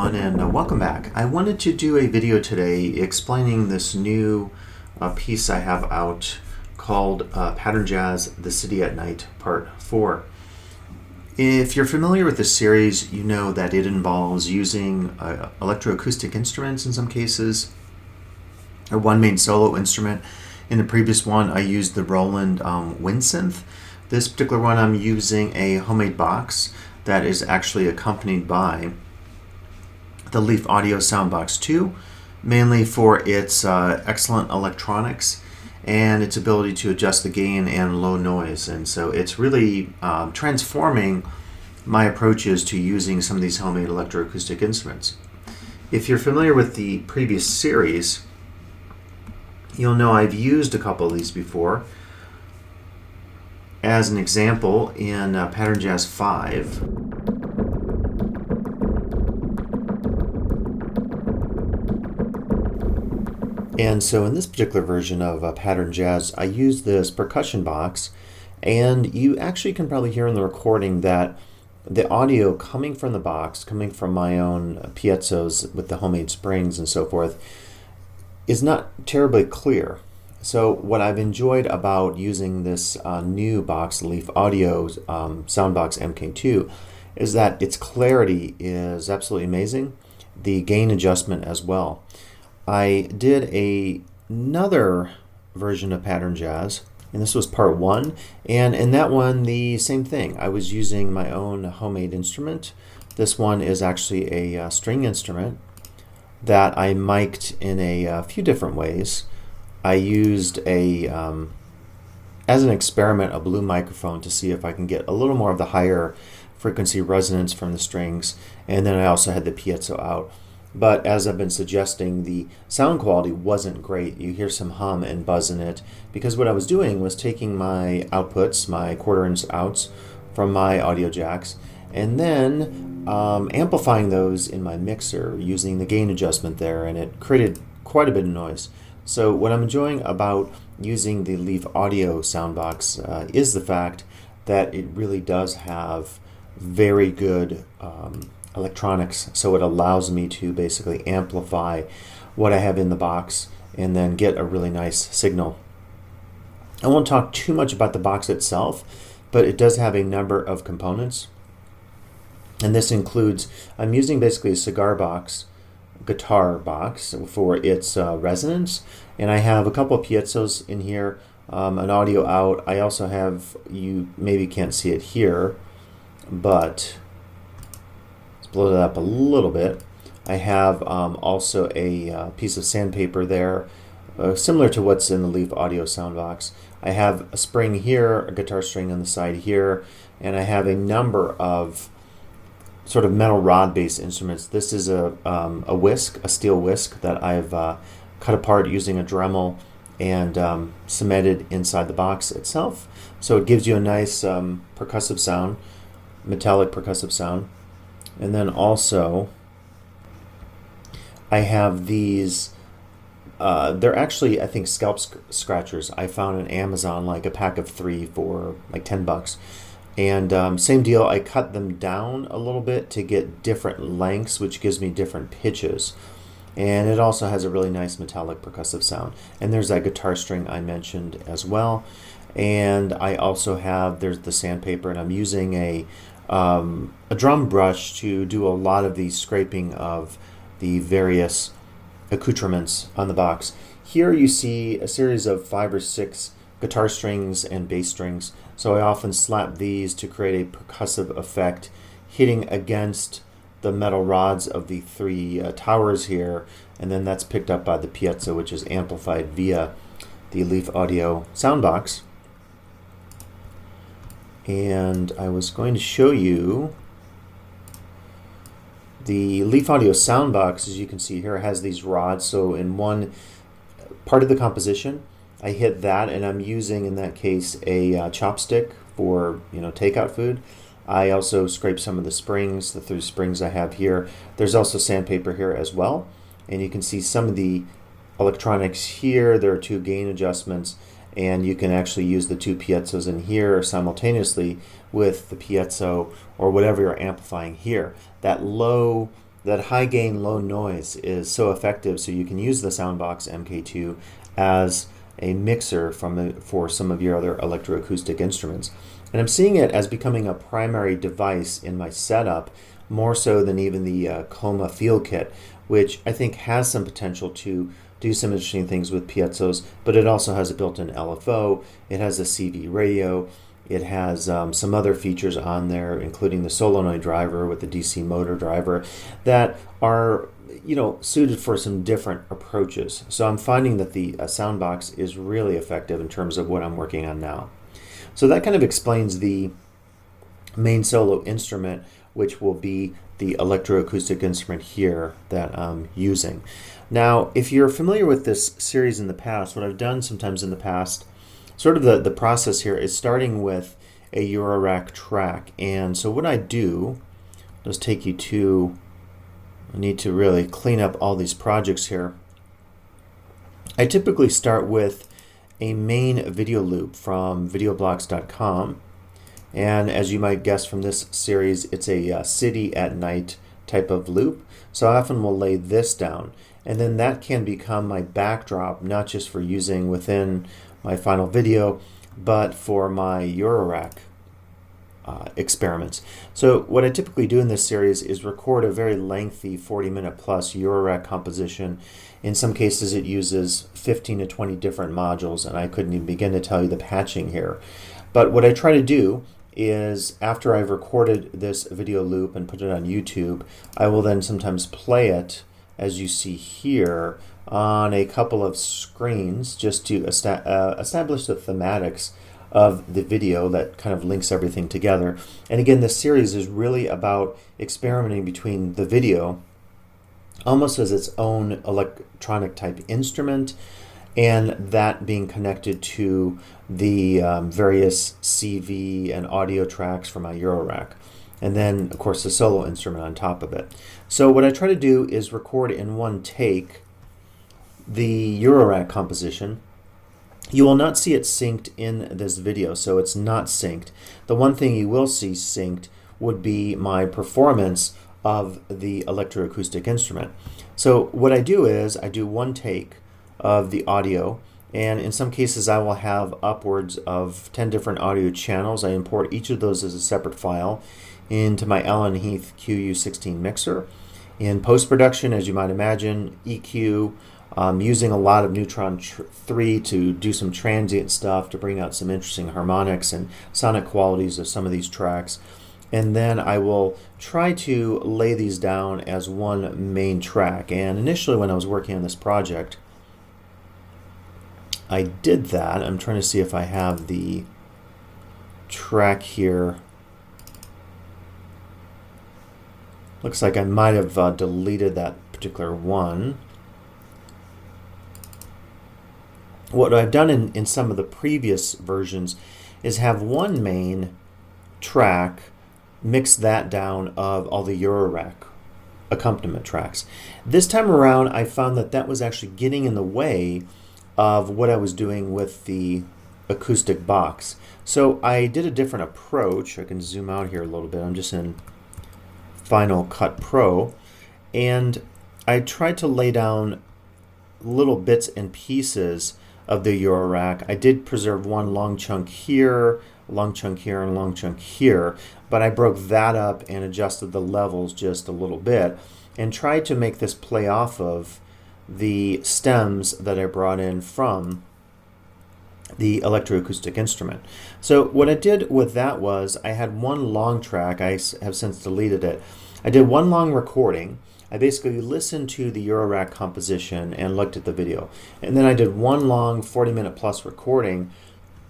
everyone, and welcome back. I wanted to do a video today explaining this new piece I have out called Pattern Jazz: The City at Night Part 4. If you're familiar with this series, you know that it involves using electroacoustic instruments in some cases, or one main solo instrument. In the previous one, I used the Roland wind synth. This particular one, I'm using a homemade box that is actually accompanied by the Leaf Audio Soundbox 2, mainly for its excellent electronics and its ability to adjust the gain and low noise. And so it's really transforming my approaches to using some of these homemade electroacoustic instruments. If you're familiar with the previous series, you'll know I've used a couple of these before. As an example, in Pattern Jazz 5, and so in this particular version of Pattern Jazz, I use this percussion box, and you actually can probably hear in the recording that the audio coming from the box, coming from my own piezo's with the homemade springs and so forth, is not terribly clear. So what I've enjoyed about using this new box, Leaf Audio Soundbox MK2, is that its clarity is absolutely amazing. The gain adjustment as well. I did another version of Pattern Jazz, and this was part 1, and in that one the same thing. I was using my own homemade instrument. This one is actually a string instrument that I mic'd in a few different ways. I used as an experiment, a blue microphone to see if I can get a little more of the higher frequency resonance from the strings, and then I also had the piezo out. But as I've been suggesting, the sound quality wasn't great. You hear some hum and buzz in it, because what I was doing was taking my outputs, my quarter-inch outs from my audio jacks, and then amplifying those in my mixer using the gain adjustment there, and it created quite a bit of noise. So what I'm enjoying about using the Leaf Audio Soundbox is the fact that it really does have very good electronics, so it allows me to basically amplify what I have in the box and then get a really nice signal. I won't talk too much about the box itself, but it does have a number of components, and this includes, I'm using basically a cigar box, guitar box for its resonance, and I have a couple of piezos in here, an audio out. I also have, you maybe can't see it here, but let's blow it up a little bit. I have also a piece of sandpaper there, similar to what's in the Leaf Audio Soundbox. I have a spring here, a guitar string on the side here, and I have a number of sort of metal rod-based instruments. This is a whisk, a steel whisk that I've cut apart using a Dremel and cemented inside the box itself. So it gives you a nice percussive sound, metallic percussive sound. And then also I have these, they're actually, I think, scalp scratchers. I found on Amazon, like a pack of 3 for like $10. And same deal, I cut them down a little bit to get different lengths, which gives me different pitches. And it also has a really nice metallic percussive sound. And there's that guitar string I mentioned as well. And I also have, there's the sandpaper, and I'm using a drum brush to do a lot of the scraping of the various accoutrements on the box. Here you see a series of 5 or 6 guitar strings and bass strings. So I often slap these to create a percussive effect, hitting against the metal rods of the 3 towers here, and then that's picked up by the piezo, which is amplified via the Leaf Audio Soundbox. And I was going to show you the Leaf Audio Soundbox. As you can see here, has these rods. So in one part of the composition, I hit that, and I'm using, in that case, a chopstick for takeout food. I also scrape some of the springs, the 3 springs I have here. There's also sandpaper here as well, and you can see some of the electronics here. There are 2 gain adjustments, and you can actually use the 2 piezos in here simultaneously with the piezo or whatever you're amplifying here. That low that high gain, low noise is so effective, so you can use the Soundbox MK2 as a mixer for some of your other electroacoustic instruments. And I'm seeing it as becoming a primary device in my setup, more so than even the Coma Field Kit, which I think has some potential to do some interesting things with piezos, but it also has a built-in LFO, it has a CV radio, it has some other features on there, including the solenoid driver with the DC motor driver, that are suited for some different approaches. So I'm finding that the Soundbox is really effective in terms of what I'm working on now. So that kind of explains the main solo instrument, which will be the electroacoustic instrument here that I'm using. Now, if you're familiar with this series in the past, what I've done sometimes in the past, sort of the process here is starting with a Eurorack track. And so what I do, let's take you to, I need to really clean up all these projects here. I typically start with a main video loop from videoblocks.com. And as you might guess from this series, it's a city at night type of loop. So I often will lay this down. And then that can become my backdrop, not just for using within my final video, but for my Eurorack experiments. So what I typically do in this series is record a very lengthy 40-minute plus Eurorack composition. In some cases it uses 15 to 20 different modules, and I couldn't even begin to tell you the patching here. But what I try to do is, after I've recorded this video loop and put it on YouTube, I will then sometimes play it, as you see here, on a couple of screens just to establish the thematics of the video that kind of links everything together. And again, this series is really about experimenting between the video almost as its own electronic type instrument, and that being connected to the various CV and audio tracks from my Eurorack. And then, of course, the solo instrument on top of it. So what I try to do is record in one take the Eurorack composition. You will not see it synced in this video, so it's not synced. The one thing you will see synced would be my performance of the electroacoustic instrument. So what I do is I do one take of the audio, and in some cases I will have upwards of 10 different audio channels. I import each of those as a separate file into my Allen Heath QU16 mixer. In post-production, as you might imagine, EQ, using a lot of Neutron 3 to do some transient stuff to bring out some interesting harmonics and sonic qualities of some of these tracks. And then I will try to lay these down as one main track. And initially when I was working on this project, I did that. I'm trying to see if I have the track here. Looks like I might have deleted that particular one. What I've done in some of the previous versions is have one main track, mix that down of all the Eurorack accompaniment tracks. This time around, I found that that was actually getting in the way of what I was doing with the acoustic box. So I did a different approach. I can zoom out here a little bit. I'm just in Final Cut Pro, and I tried to lay down little bits and pieces of the Eurorack. I did preserve one long chunk here, a long chunk here, and a long chunk here, but I broke that up and adjusted the levels just a little bit and tried to make this play off of the stems that I brought in from the electroacoustic instrument. So what I did with that was I had one long track. I have since deleted it. I did one long recording. I basically listened to the Eurorack composition and looked at the video. And then I did one long 40-minute plus recording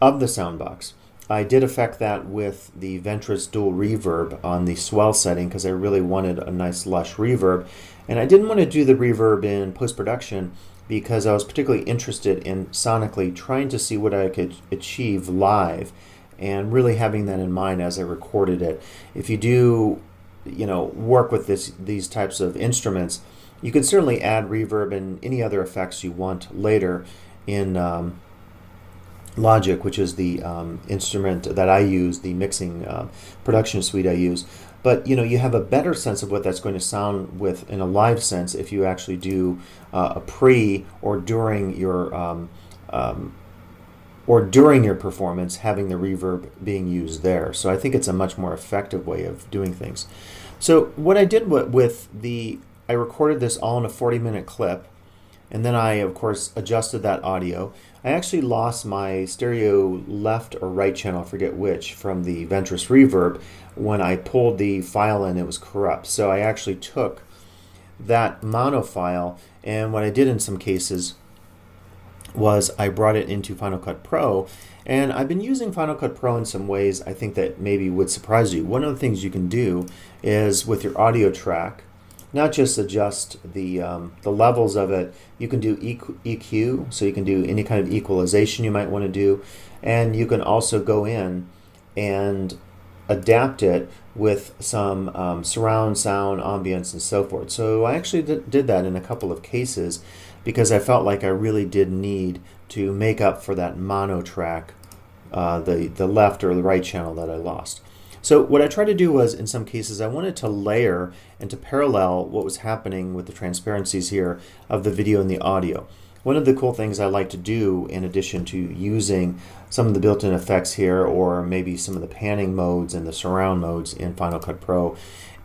of the Soundbox. I did affect that with the Ventris dual reverb on the swell setting because I really wanted a nice lush reverb. And I didn't want to do the reverb in post-production because I was particularly interested in sonically trying to see what I could achieve live and really having that in mind as I recorded it. If you do, work with these types of instruments, you can certainly add reverb and any other effects you want later in Logic, which is the instrument that I use, the mixing production suite I use. But you have a better sense of what that's going to sound with in a live sense if you actually do a pre or during your performance, having the reverb being used there. So I think it's a much more effective way of doing things. So what I did I recorded this all in a 40-minute clip, and then I, of course, adjusted that audio. I actually lost my stereo left or right channel, I forget which, from the Ventris reverb. When I pulled the file in, it was corrupt. So I actually took that mono file, and what I did in some cases was I brought it into Final Cut Pro, and I've been using Final Cut Pro in some ways I think that maybe would surprise you. One of the things you can do is with your audio track, not just adjust the levels of it, you can do EQ, so you can do any kind of equalization you might want to do, and you can also go in and adapt it with some surround sound, ambience, and so forth. So I actually did that in a couple of cases because I felt like I really did need to make up for that mono track, the left or the right channel that I lost. So what I tried to do was, in some cases, I wanted to layer and to parallel what was happening with the transparencies here of the video and the audio. One of the cool things I like to do, in addition to using some of the built-in effects here, or maybe some of the panning modes and the surround modes in Final Cut Pro,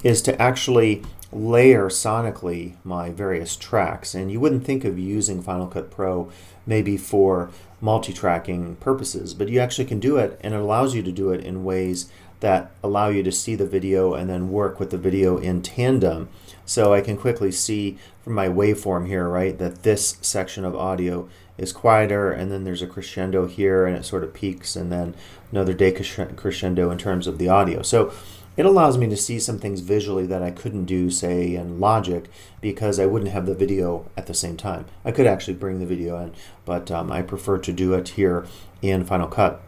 is to actually layer sonically my various tracks. And you wouldn't think of using Final Cut Pro maybe for multi-tracking purposes, but you actually can do it, and it allows you to do it in ways that allow you to see the video and then work with the video in tandem. So I can quickly see from my waveform here, right, that this section of audio is quieter, and then there's a crescendo here, and it sort of peaks, and then another decrescendo in terms of the audio. So it allows me to see some things visually that I couldn't do, say, in Logic, because I wouldn't have the video at the same time. I could actually bring the video in, but I prefer to do it here in Final Cut.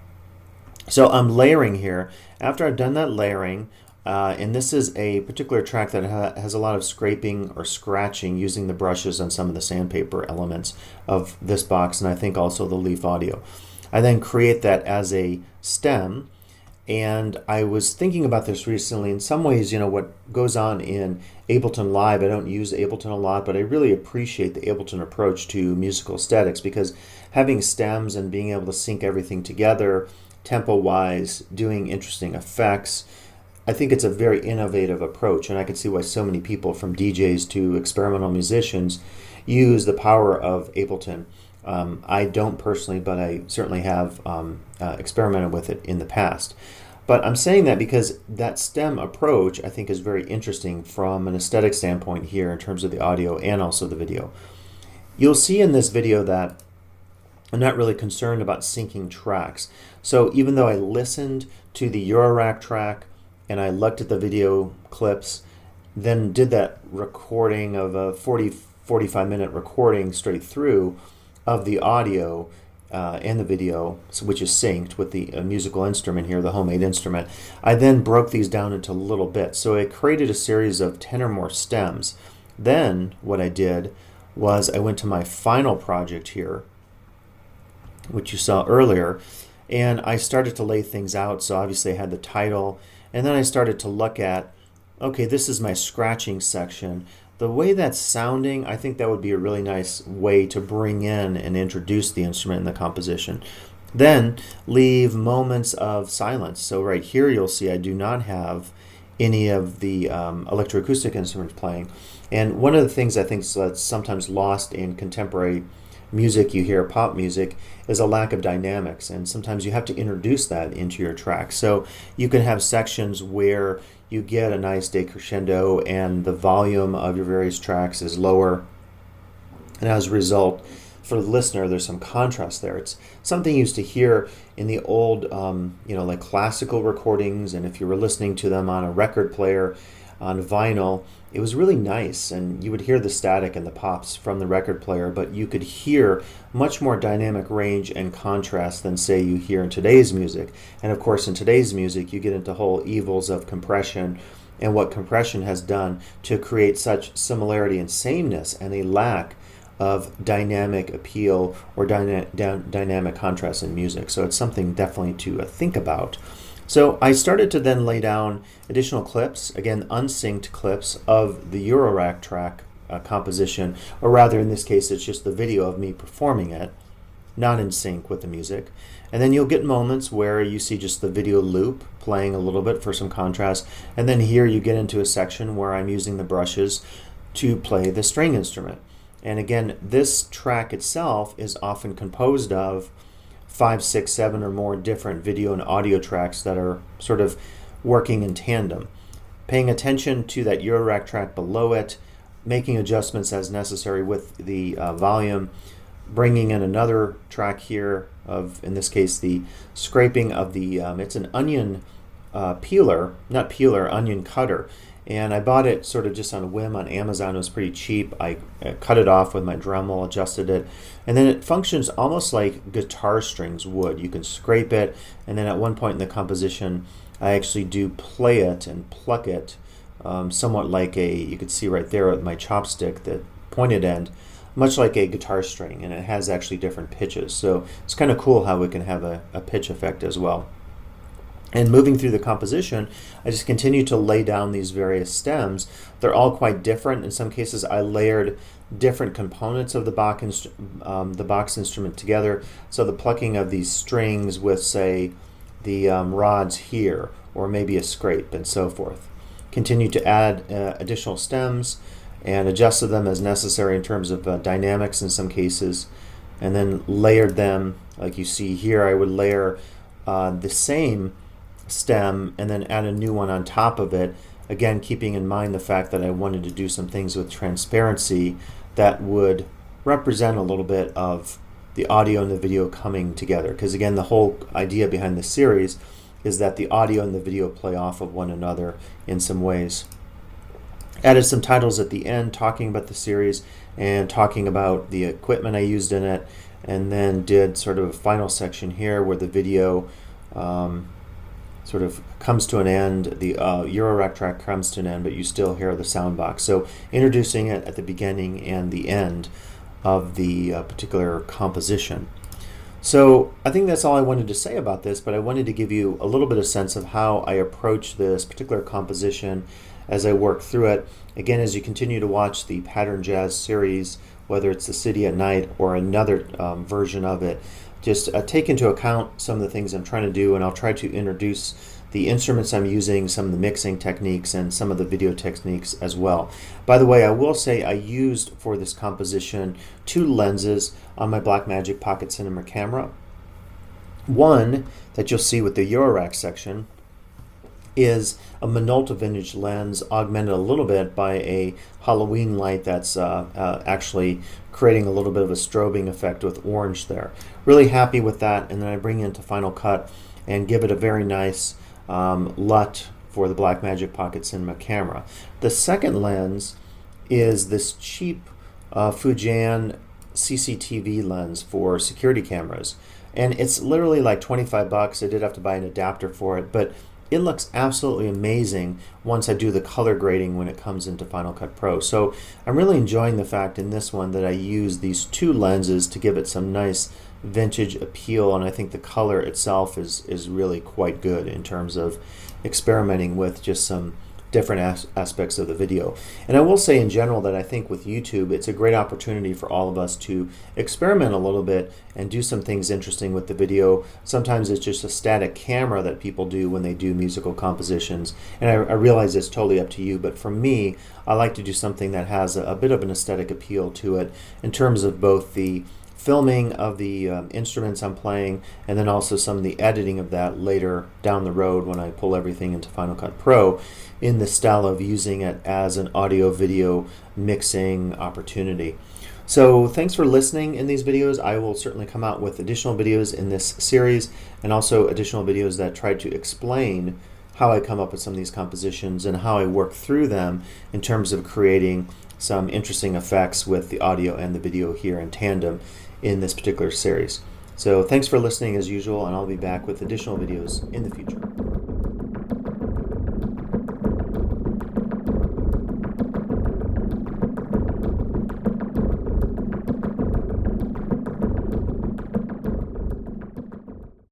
So I'm layering here. After I've done that layering, and this is a particular track that has a lot of scraping or scratching using the brushes on some of the sandpaper elements of this box, and I think also the Leaf Audio. I then create that as a stem, and I was thinking about this recently. In some ways, what goes on in Ableton Live, I don't use Ableton a lot, but I really appreciate the Ableton approach to musical aesthetics, because having stems and being able to sync everything together tempo-wise, doing interesting effects, I think it's a very innovative approach, and I can see why so many people, from DJs to experimental musicians, use the power of Ableton. I don't personally, but I certainly have experimented with it in the past. But I'm saying that because that stem approach, I think, is very interesting from an aesthetic standpoint here in terms of the audio and also the video. You'll see in this video that I'm not really concerned about syncing tracks. So even though I listened to the Eurorack track and I looked at the video clips, then did that recording of a 45-minute recording straight through of the audio and the video, which is synced with the musical instrument here, the homemade instrument, I then broke these down into little bits. So I created a series of 10 or more stems. Then what I did was I went to my final project here, which you saw earlier, and I started to lay things out. So obviously I had the title, and then I started to look at, okay, this is my scratching section. The way that's sounding, I think that would be a really nice way to bring in and introduce the instrument in the composition. Then leave moments of silence. So right here you'll see I do not have any of the electroacoustic instruments playing. And one of the things I think that's sometimes lost in contemporary music, you hear pop music, is a lack of dynamics, and sometimes you have to introduce that into your track. So you can have sections where you get a nice decrescendo and the volume of your various tracks is lower, and as a result, for the listener, there's some contrast there. It's something you used to hear in the old like classical recordings, and if you were listening to them on a record player on vinyl, it was really nice, and you would hear the static and the pops from the record player, but you could hear much more dynamic range and contrast than, say, you hear in today's music. And of course, in today's music, you get into whole evils of compression and what compression has done to create such similarity and sameness and a lack of dynamic appeal or dynamic contrast in music. So it's something definitely to think about. So I started to then lay down additional clips, again unsynced clips of the Eurorack track composition, or rather in this case it's just the video of me performing it, not in sync with the music. And then you'll get moments where you see just the video loop playing a little bit for some contrast, and then here you get into a section where I'm using the brushes to play the string instrument. And again, this track itself is often composed of 5, 6, 7 or more different video and audio tracks that are sort of working in tandem. Paying attention to that Eurorack track below it, making adjustments as necessary with the volume, bringing in another track here of, in this case, the scraping of the, it's an onion onion cutter. And I bought it sort of just on a whim on Amazon. It was pretty cheap. I cut it off with my Dremel, adjusted it, and then it functions almost like guitar strings would. You can scrape it, and then at one point in the composition, I actually do play it and pluck it, somewhat like you could see right there with my chopstick, the pointed end, much like a guitar string, and it has actually different pitches. So it's kind of cool how we can have a pitch effect as well. And moving through the composition, I just continue to lay down these various stems. They're all quite different. In some cases, I layered different components of the box instrument together. So the plucking of these strings with, say, the rods here, or maybe a scrape, and so forth. Continue to add additional stems and adjusted them as necessary in terms of dynamics in some cases, and then layered them. Like you see here, I would layer the same stem and then add a new one on top of it, again keeping in mind the fact that I wanted to do some things with transparency that would represent a little bit of the audio and the video coming together, because again the whole idea behind the series is that the audio and the video play off of one another in some ways. Added some titles at the end talking about the series and talking about the equipment I used in it, and then did sort of a final section here where the video sort of comes to an end, the Eurorack track comes to an end, but you still hear the sound box. So introducing it at the beginning and the end of the particular composition. So I think that's all I wanted to say about this, but I wanted to give you a little bit of sense of how I approach this particular composition as I work through it. Again, as you continue to watch the Pattern Jazz series, whether it's the City at Night or another version of it, just take into account some of the things I'm trying to do, and I'll try to introduce the instruments I'm using, some of the mixing techniques, and some of the video techniques as well. By the way, I will say I used for this composition 2 lenses on my Blackmagic Pocket Cinema camera. One that you'll see with the Eurorack section is a Minolta vintage lens augmented a little bit by a Halloween light that's actually creating a little bit of a strobing effect with orange there. Really happy with that, and then I bring it into Final Cut and give it a very nice LUT for the Blackmagic Pocket Cinema camera. The second lens is this cheap Fujian CCTV lens for security cameras, and it's literally like 25 bucks. I did have to buy an adapter for it, but it looks absolutely amazing once I do the color grading when it comes into Final Cut Pro. So I'm really enjoying the fact in this one that I use these 2 lenses to give it some nice vintage appeal, and I think the color itself is really quite good in terms of experimenting with just some different aspects of the video. And I will say in general that I think with YouTube it's a great opportunity for all of us to experiment a little bit and do some things interesting with the video. Sometimes it's just a static camera that people do when they do musical compositions, and I realize it's totally up to you, but for me I like to do something that has a bit of an aesthetic appeal to it in terms of both the filming of the instruments I'm playing, and then also some of the editing of that later down the road when I pull everything into Final Cut Pro, in the style of using it as an audio-video mixing opportunity. So thanks for listening in these videos. I will certainly come out with additional videos in this series, and also additional videos that try to explain how I come up with some of these compositions and how I work through them in terms of creating some interesting effects with the audio and the video here in tandem in this particular series. So thanks for listening as usual, and I'll be back with additional videos in the future.